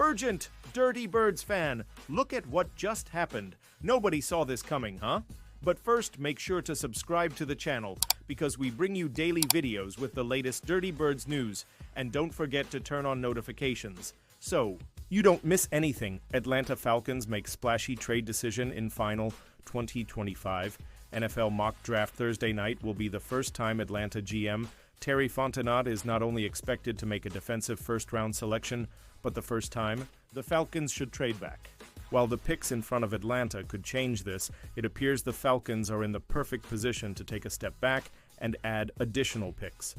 Urgent! Dirty Birds fan, look at what just happened. Nobody saw this coming, huh? But first, make sure to subscribe to the channel because we bring you daily videos with the latest Dirty Birds news, and don't forget to turn on notifications so you don't miss anything. Atlanta Falcons make splashy trade decision in final 2025. NFL mock draft Thursday night will be the first time Atlanta GM Terry Fontenot is not only expected to make a defensive first-round selection, but the first time the Falcons should trade back. While the picks in front of Atlanta could change this, it appears the Falcons are in the perfect position to take a step back and add additional picks.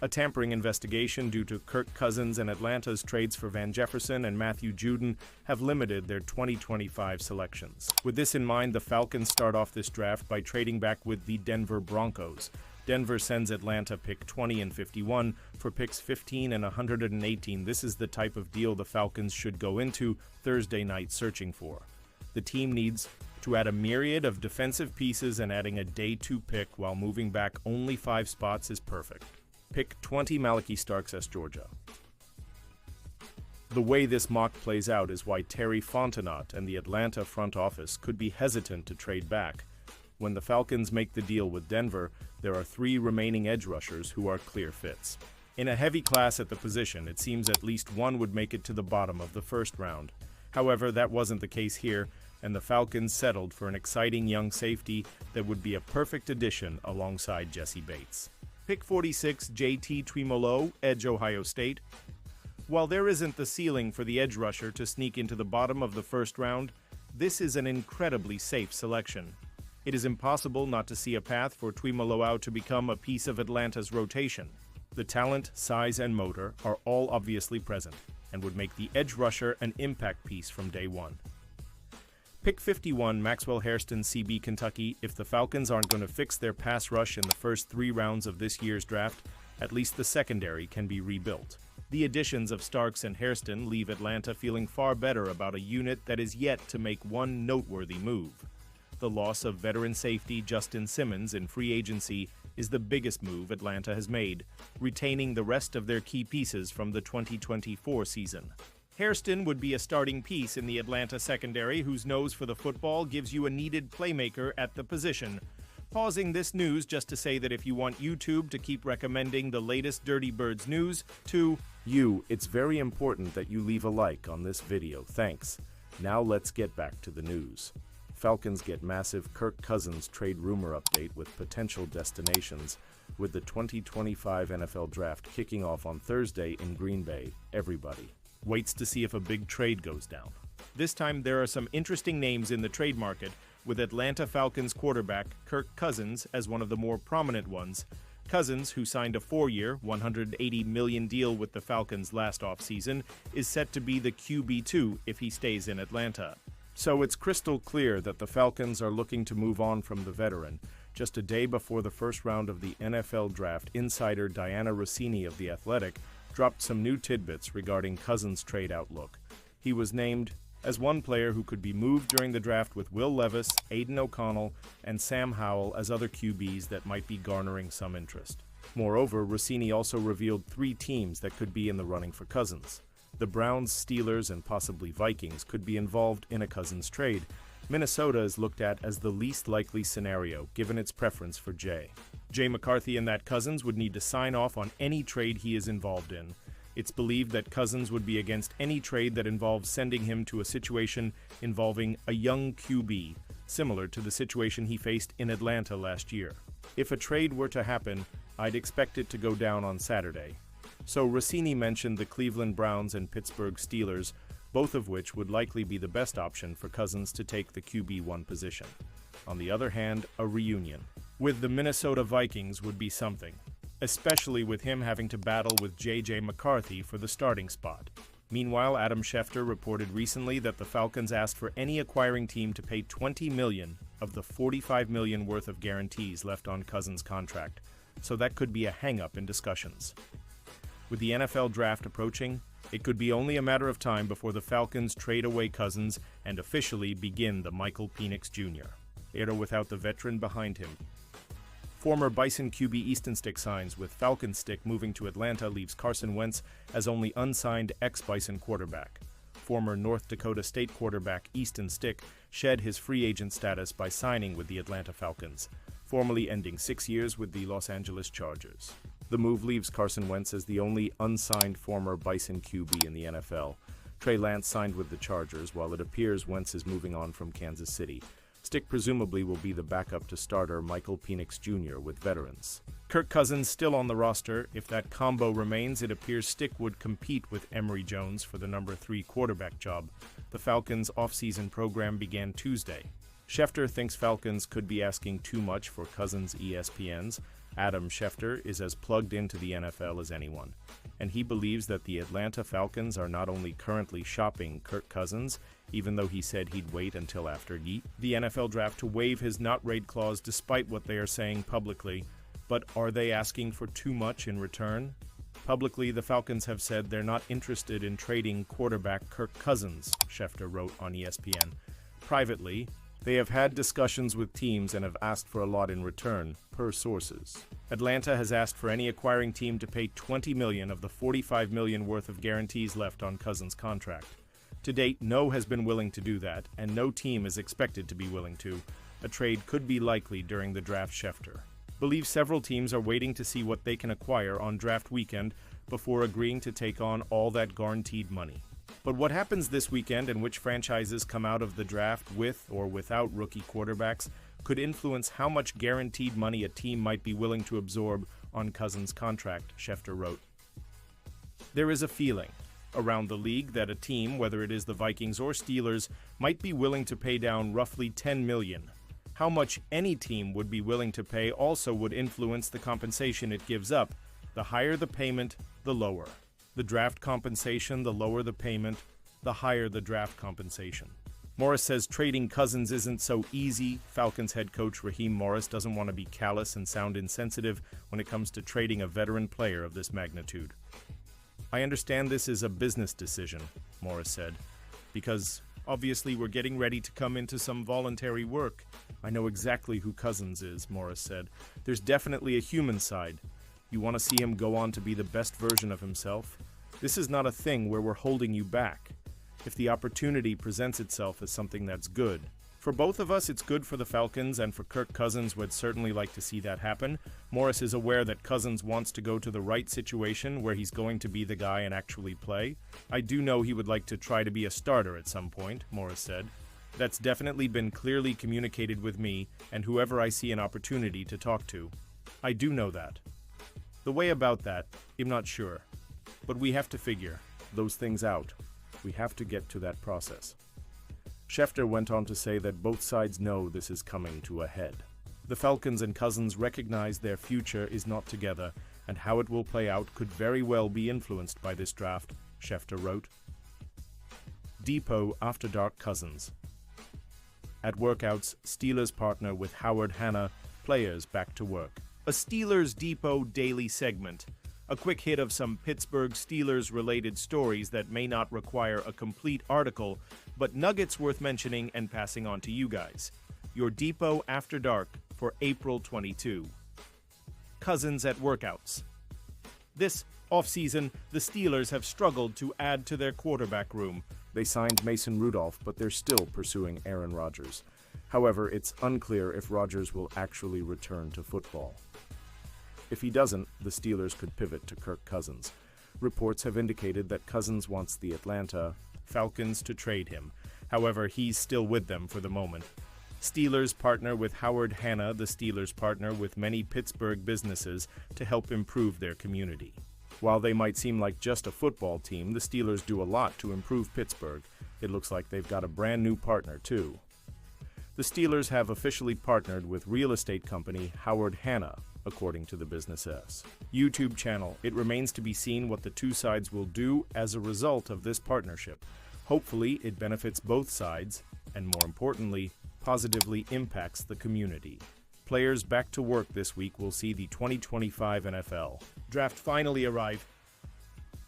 A tampering investigation due to Kirk Cousins and Atlanta's trades for Van Jefferson and Matthew Judon have limited their 2025 selections. With this in mind, the Falcons start off this draft by trading back with the Denver Broncos. Denver sends Atlanta pick 20 and 51 for picks 15 and 118. This is the type of deal the Falcons should go into Thursday night searching for. The team needs to add a myriad of defensive pieces, and adding a day 2 pick while moving back only 5 spots is perfect. Pick 20 Malaki Starks S. Georgia. The way this mock plays out is why Terry Fontenot and the Atlanta front office could be hesitant to trade back. When the Falcons make the deal with Denver, there are 3 remaining edge rushers who are clear fits. In a heavy class at the position, it seems at least one would make it to the bottom of the first round. However, that wasn't the case here, and the Falcons settled for an exciting young safety that would be a perfect addition alongside Jesse Bates. Pick 46, JT Tuimoloau, edge Ohio State. While there isn't the ceiling for the edge rusher to sneak into the bottom of the first round, this is an incredibly safe selection. It is impossible not to see a path for Tuimoloau to become a piece of Atlanta's rotation. The talent, size, and motor are all obviously present, and would make the edge rusher an impact piece from day one. Pick 51, Maxwell Hairston, CB, Kentucky. If the Falcons aren't going to fix their pass rush in the first 3 rounds of this year's draft, at least the secondary can be rebuilt. The additions of Starks and Hairston leave Atlanta feeling far better about a unit that is yet to make one noteworthy move. The loss of veteran safety Justin Simmons in free agency is the biggest move Atlanta has made, retaining the rest of their key pieces from the 2024 season. Hairston would be a starting piece in the Atlanta secondary, whose nose for the football gives you a needed playmaker at the position. Pausing this news just to say that if you want YouTube to keep recommending the latest Dirty Birds news to you, it's very important that you leave a like on this video. Thanks. Now let's get back to the news. Falcons get massive Kirk Cousins trade rumor update with potential destinations. With the 2025 NFL Draft kicking off on Thursday in Green Bay, everybody waits to see if a big trade goes down. This time there are some interesting names in the trade market, with Atlanta Falcons quarterback Kirk Cousins as one of the more prominent ones. Cousins, who signed a 4-year, $180 million deal with the Falcons last offseason, is set to be the QB2 if he stays in Atlanta. So it's crystal clear that the Falcons are looking to move on from the veteran. Just a day before the first round of the NFL Draft, insider Diana Rossini of The Athletic dropped some new tidbits regarding Cousins' trade outlook. He was named as one player who could be moved during the draft, with Will Levis, Aiden O'Connell, and Sam Howell as other QBs that might be garnering some interest. Moreover, Rossini also revealed 3 teams that could be in the running for Cousins. The Browns, Steelers, and possibly Vikings could be involved in a Cousins trade. Minnesota is looked at as the least likely scenario, given its preference for Jay. Jay McCarthy and that Cousins would need to sign off on any trade he is involved in. It's believed that Cousins would be against any trade that involves sending him to a situation involving a young QB, similar to the situation he faced in Atlanta last year. If a trade were to happen, I'd expect it to go down on Saturday. So Rossini mentioned the Cleveland Browns and Pittsburgh Steelers, both of which would likely be the best option for Cousins to take the QB1 position. On the other hand, a reunion with the Minnesota Vikings would be something, especially with him having to battle with J.J. McCarthy for the starting spot. Meanwhile, Adam Schefter reported recently that the Falcons asked for any acquiring team to pay $20 million of the $45 million worth of guarantees left on Cousins' contract, so that could be a hang-up in discussions. With the NFL Draft approaching, it could be only a matter of time before the Falcons trade away Cousins and officially begin the Michael Penix Jr. era without the veteran behind him. Former Bison QB Easton Stick signs, with Falcon Stick moving to Atlanta leaves Carson Wentz as only unsigned ex-Bison quarterback. former North Dakota State quarterback Easton Stick shed his free agent status by signing with the Atlanta Falcons, formally ending 6 years with the Los Angeles Chargers. The move leaves Carson Wentz as the only unsigned former Bison QB in the NFL. Trey Lance signed with the Chargers, while it appears Wentz is moving on from Kansas City. Stick presumably will be the backup to starter Michael Penix Jr. with veterans. Kirk Cousins still on the roster. If that combo remains, it appears Stick would compete with Emory Jones for the number 3 quarterback job. The Falcons' offseason program began Tuesday. Schefter thinks Falcons could be asking too much for Cousins' ESPN's. Adam Schefter is as plugged into the NFL as anyone, and he believes that the Atlanta Falcons are not only currently shopping Kirk Cousins, even though he said he'd wait until after the NFL draft to waive his not-raid clause despite what they are saying publicly. But are they asking for too much in return? Publicly, the Falcons have said they're not interested in trading quarterback Kirk Cousins, Schefter wrote on ESPN. Privately, they have had discussions with teams and have asked for a lot in return, per sources. Atlanta has asked for any acquiring team to pay $20 million of the $45 million worth of guarantees left on Cousins' contract. To date, no has been willing to do that, and no team is expected to be willing to. A trade could be likely during the draft. Schefter believes several teams are waiting to see what they can acquire on draft weekend before agreeing to take on all that guaranteed money. But what happens this weekend and which franchises come out of the draft with or without rookie quarterbacks could influence how much guaranteed money a team might be willing to absorb on Cousins' contract, Schefter wrote. There is a feeling around the league that a team, whether it is the Vikings or Steelers, might be willing to pay down roughly $10 million. How much any team would be willing to pay also would influence the compensation it gives up. The higher the payment, the lower the draft compensation, the lower the payment, the higher the draft compensation. Morris says trading Cousins isn't so easy. Falcons head coach Raheem Morris doesn't want to be callous and sound insensitive when it comes to trading a veteran player of this magnitude. I understand this is a business decision, Morris said, because obviously we're getting ready to come into some voluntary work. I know exactly who Cousins is, Morris said. There's definitely a human side. You want to see him go on to be the best version of himself? This is not a thing where we're holding you back. If the opportunity presents itself as something that's good. For both of us, it's good for the Falcons, and for Kirk Cousins, we'd certainly like to see that happen. Morris is aware that Cousins wants to go to the right situation where he's going to be the guy and actually play. I do know he would like to try to be a starter at some point, Morris said. That's definitely been clearly communicated with me and whoever I see an opportunity to talk to. I do know that. The way about that, I'm not sure. But we have to figure those things out. We have to get to that process. Schefter went on to say that both sides know this is coming to a head. The Falcons and Cousins recognize their future is not together, and how it will play out could very well be influenced by this draft, Schefter wrote. Depot After Dark Cousins. At workouts, Steelers partner with Howard Hanna, players back to work. A Steelers Depot daily segment. A quick hit of some Pittsburgh Steelers-related stories that may not require a complete article, but nuggets worth mentioning and passing on to you guys. Your Depot After Dark for April 22. Cousins at workouts. This offseason, the Steelers have struggled to add to their quarterback room. They signed Mason Rudolph, but they're still pursuing Aaron Rodgers. However, it's unclear if Rodgers will actually return to football. If he doesn't, the Steelers could pivot to Kirk Cousins. Reports have indicated that Cousins wants the Atlanta Falcons to trade him. However, he's still with them for the moment. Steelers partner with Howard Hanna, the Steelers partner with many Pittsburgh businesses to help improve their community. While they might seem like just a football team, the Steelers do a lot to improve Pittsburgh. It looks like they've got a brand new partner, too. The Steelers have officially partnered with real estate company Howard Hanna, according to the business's YouTube channel. It remains to be seen what the two sides will do as a result of this partnership. Hopefully, it benefits both sides, and more importantly, positively impacts the community. Players back to work this week will see the 2025 NFL draft finally arrive.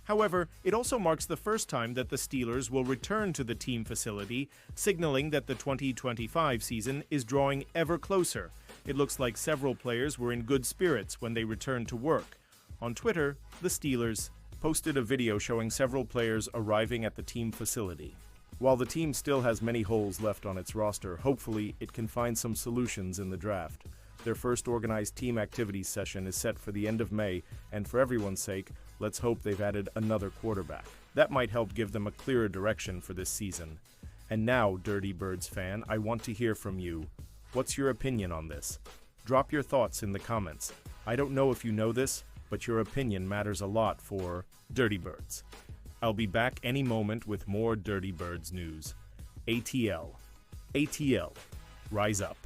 However, it also marks the first time that the Steelers will return to the team facility, signaling that the 2025 season is drawing ever closer. It looks like several players were in good spirits when they returned to work. On Twitter, the Steelers posted a video showing several players arriving at the team facility. While the team still has many holes left on its roster, hopefully it can find some solutions in the draft. Their first organized team activities session is set for the end of May, and for everyone's sake, let's hope they've added another quarterback. That might help give them a clearer direction for this season. And now, Dirty Birds fan, I want to hear from you. What's your opinion on this? Drop your thoughts in the comments. I don't know if you know this, but your opinion matters a lot for Dirty Birds. I'll be back any moment with more Dirty Birds news. ATL. ATL. Rise up.